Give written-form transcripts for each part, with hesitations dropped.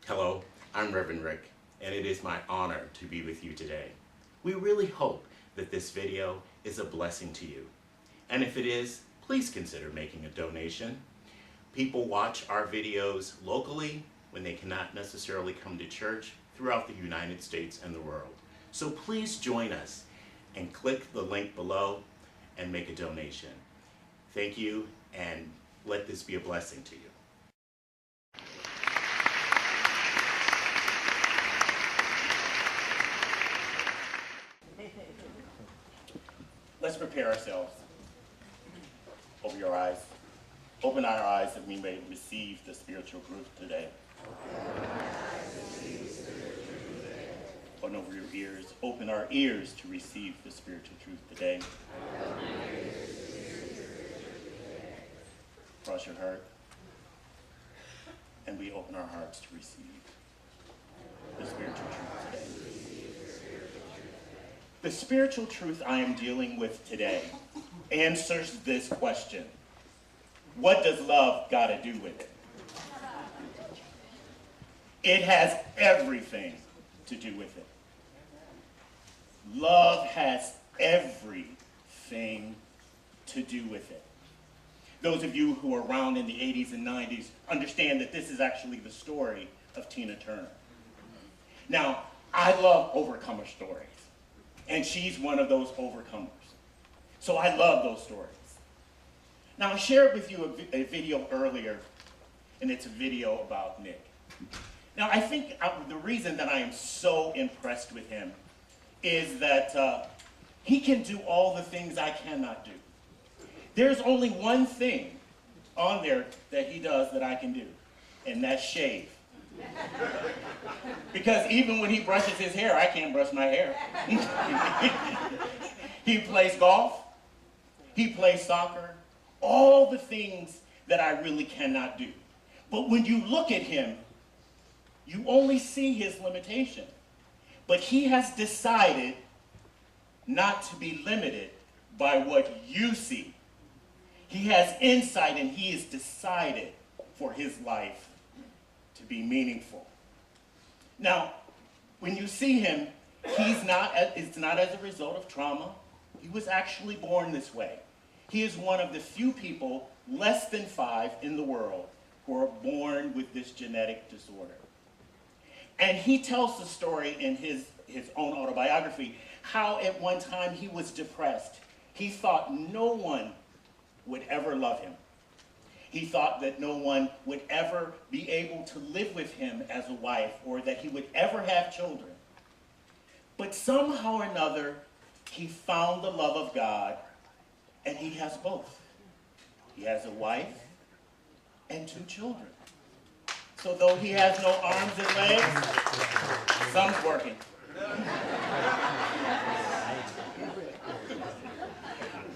Hello, I'm Reverend Rick, and it is my honor to be with you today. We really hope that this video is a blessing to you. And if it is, please consider making a donation. People watch our videos locally when they cannot necessarily come to church throughout the United States and the world. So please join us and click the link below and make a donation. Thank you, and let this be a blessing to you. Let's prepare ourselves. Open your eyes. Open our eyes that we may receive the spiritual truth today. Open over your ears. Open our ears to receive the spiritual truth today. Cross your heart. And we open our hearts to receive the spiritual truth today. The spiritual truth I am dealing with today answers this question. What does love got to do with it? It has everything to do with it. Love has everything to do with it. Those of you who were around in the 80s and 90s understand that this is actually the story of Tina Turner. Now, I love overcomer stories. And she's one of those overcomers. So I love those stories. Now I shared with you a video earlier, and it's a video about Nick. Now I think the reason that I am so impressed with him is that he can do all the things I cannot do. There's only one thing on there that he does that I can do, and that's shave. Because even when he brushes his hair, I can't brush my hair. He plays golf. He plays soccer. All the things that I really cannot do. But when you look at him, you only see his limitation. But he has decided not to be limited by what you see. He has insight, and he has decided for his life to be meaningful. Now, when you see him, it's not as a result of trauma. He was actually born this way. He is one of the few people, less than 5 in the world, who are born with this genetic disorder. And he tells the story in his own autobiography, how at one time he was depressed. He thought no one would ever love him. He thought that no one would ever be able to live with him as a wife, or that he would ever have children. But somehow or another, he found the love of God, and he has both. He has a wife and 2 children. So though he has no arms and legs, some's working.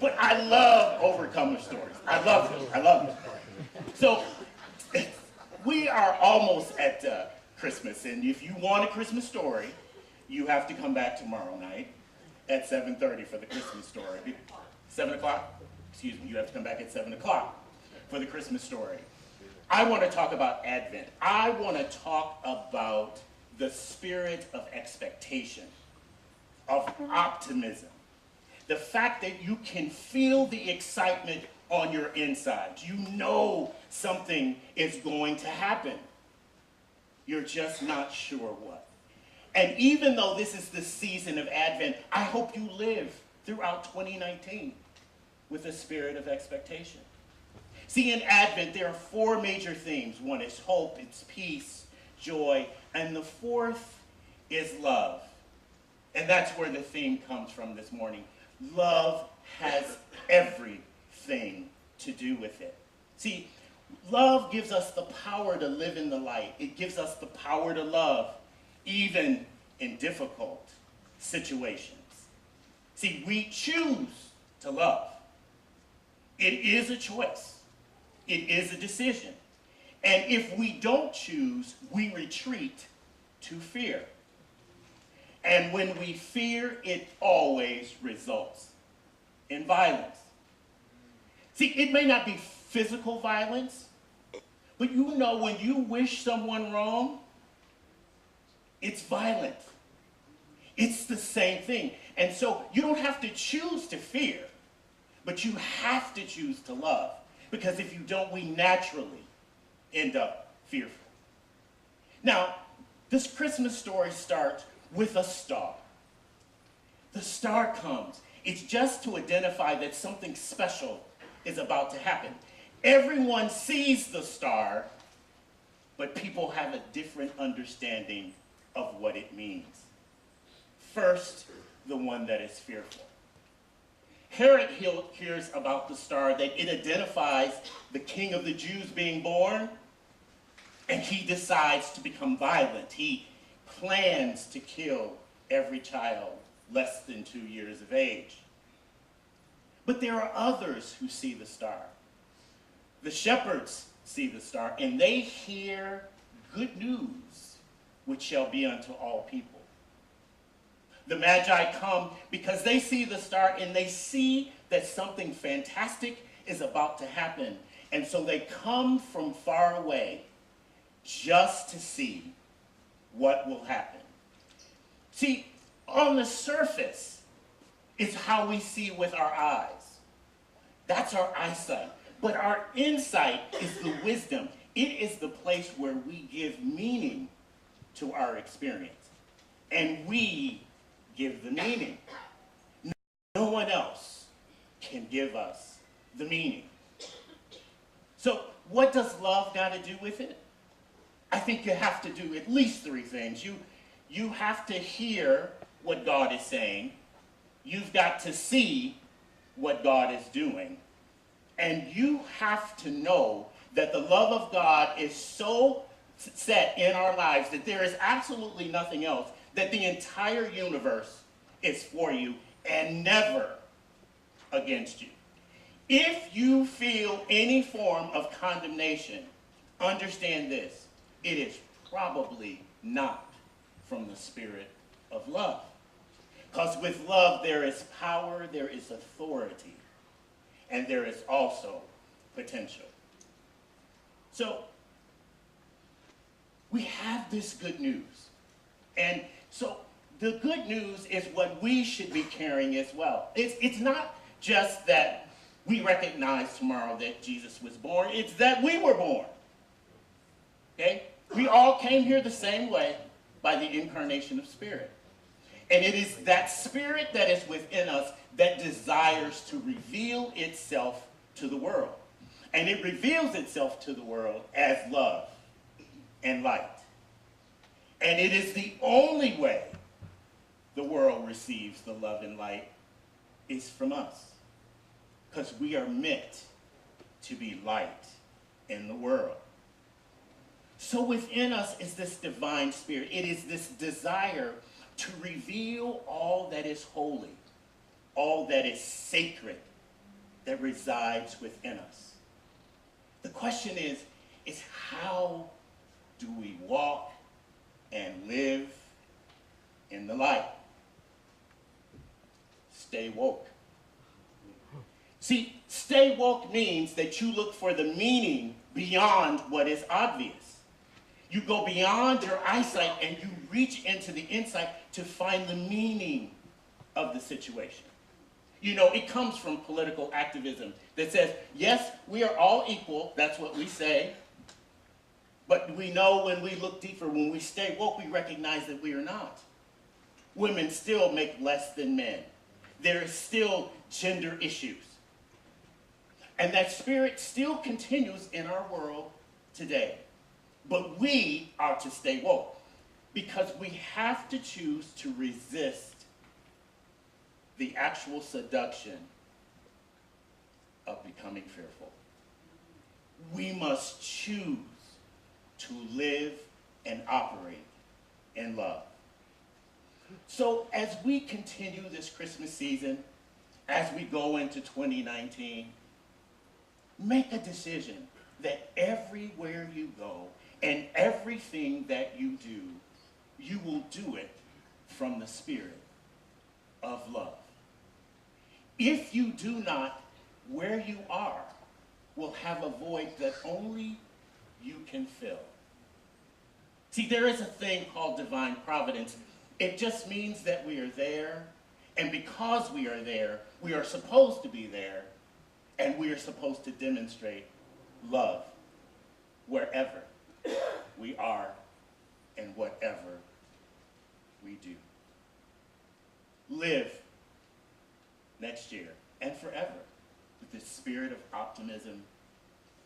But I love overcomer stories. I love them. I love them. So we are almost at Christmas, and if you want a Christmas story, you have to come back tomorrow night at 7:30 for the Christmas story. 7 o'clock? Excuse me, you have to come back at 7 o'clock for the Christmas story. I want to talk about Advent. I want to talk about the spirit of expectation, of optimism. The fact that you can feel the excitement on your inside. You know something is going to happen. You're just not sure what. And even though this is the season of Advent, I hope you live throughout 2019 with a spirit of expectation. See, in Advent, there are 4 major themes. One is hope, it's peace, joy, and the 4th is love. And that's where the theme comes from this morning. Love has everything to do with it. See, love gives us the power to live in the light. It gives us the power to love, even in difficult situations. See, we choose to love. It is a choice. It is a decision. And if we don't choose, we retreat to fear. And when we fear, it always results in violence. See, it may not be physical violence, but you know when you wish someone wrong, It's violent. It's the same thing. And so you don't have to choose to fear, but you have to choose to love. Because if you don't, we naturally end up fearful. Now, this Christmas story starts with a star. The star comes. It's just to identify that something special is about to happen. Everyone sees the star, but people have a different understanding of what it means. First, the one that is fearful. Herod hears about the star, that it identifies the king of the Jews being born, and he decides to become violent. He plans to kill every child less than 2 years of age. But there are others who see the star. The shepherds see the star, and they hear good news, which shall be unto all people. The Magi come because they see the star and they see that something fantastic is about to happen. And so they come from far away just to see what will happen. See, on the surface is how we see with our eyes. That's our eyesight. But our insight is the wisdom. It is the place where we give meaning to our experience. And we give the meaning. No one else can give us the meaning. So what does love got to do with it? I think you have to do at least 3 things. You have to hear what God is saying. You've got to see what God is doing. And you have to know that the love of God is so set in our lives that there is absolutely nothing else, that the entire universe is for you and never against you. If you feel any form of condemnation, understand this: it is probably not from the spirit of love. Because with love there is power, there is authority, and there is also potential. So we have this good news. And so the good news is what we should be carrying as well. It's not just that we recognize tomorrow that Jesus was born. It's that we were born. Okay? We all came here the same way by the incarnation of Spirit. And it is that Spirit that is within us that desires to reveal itself to the world. And it reveals itself to the world as love and light. And it is the only way the world receives the love and light is from us. Because we are meant to be light in the world. So within us is this divine spirit. It is this desire to reveal all that is holy, all that is sacred, that resides within us. The question is how do we walk and live in the light? Stay woke. See, stay woke means that you look for the meaning beyond what is obvious. You go beyond your eyesight and you reach into the insight to find the meaning of the situation. You know, it comes from political activism that says, yes, we are all equal. That's what we say. But we know when we look deeper, when we stay woke, we recognize that we are not. Women still make less than men. There is still gender issues. And that spirit still continues in our world today. But we are to stay woke because we have to choose to resist the actual seduction of becoming fearful. We must choose to live and operate in love. So as we continue this Christmas season, as we go into 2019, make a decision that everywhere you go and everything that you do, you will do it from the spirit of love. If you do not, where you are will have a void that only you can fill. See, there is a thing called divine providence. It just means that we are there, and because we are there, we are supposed to be there, and we are supposed to demonstrate love wherever we are and whatever we do. Live next year and forever with this spirit of optimism,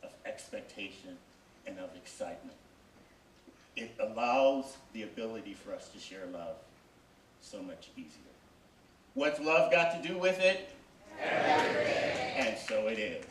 of expectation, and of excitement. It allows the ability for us to share love so much easier. What's love got to do with it? Everything. And so it is.